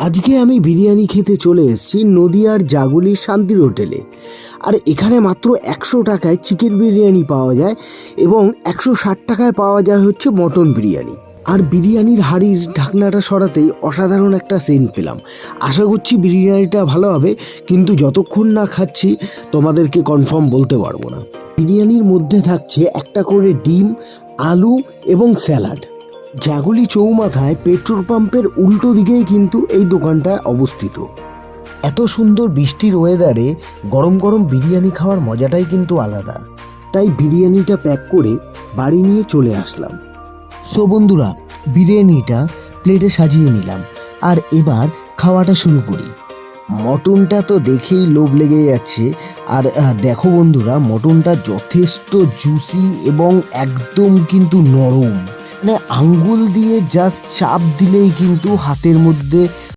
আজকে আমি বিরিয়ানি খেতে চলে এসেছি নদিয়ার জাগুলির শান্তির হোটেলে। আর এখানে মাত্র 100 টাকায় চিকেন বিরিয়ানি পাওয়া যায় এবং 160 টাকায় পাওয়া যায় হচ্ছে মটন বিরিয়ানি। আর বিরিয়ানির হাঁড়ির ঢাকনাটা সরাতেই অসাধারণ একটা সেন্ট পেলাম। আশা করছি বিরিয়ানিটা ভালো হবে, কিন্তু যতক্ষণ না খাচ্ছি তোমাদেরকে কনফার্ম বলতে পারবো না। বিরিয়ানির মধ্যে থাকছে একটা করে ডিম, আলু এবং স্যালাড। জাগুলি চৌমাথায় পেট্রোল পাম্পের উল্টো দিকেই কিন্তু এই দোকানটা অবস্থিত। এত সুন্দর বৃষ্টির ওয়েদারে গরম গরম বিরিয়ানি খাওয়ার মজাটাই কিন্তু আলাদা। তাই বিরিয়ানিটা প্যাক করে বাড়ি নিয়ে চলে আসলাম। সো বন্ধুরা, বিরিয়ানিটা প্লেটে সাজিয়ে নিলাম আর এবার খাওয়াটা শুরু করি। মটনটা তো দেখেই লোভ লেগে যাচ্ছে। আর দেখো বন্ধুরা, মটনটা যথেষ্ট জুসি এবং একদম কিন্তু নরম। মানে আঙ্গুল দিয়ে জাস্ট চাপ দিলেই কিন্তু হাতের মধ্যে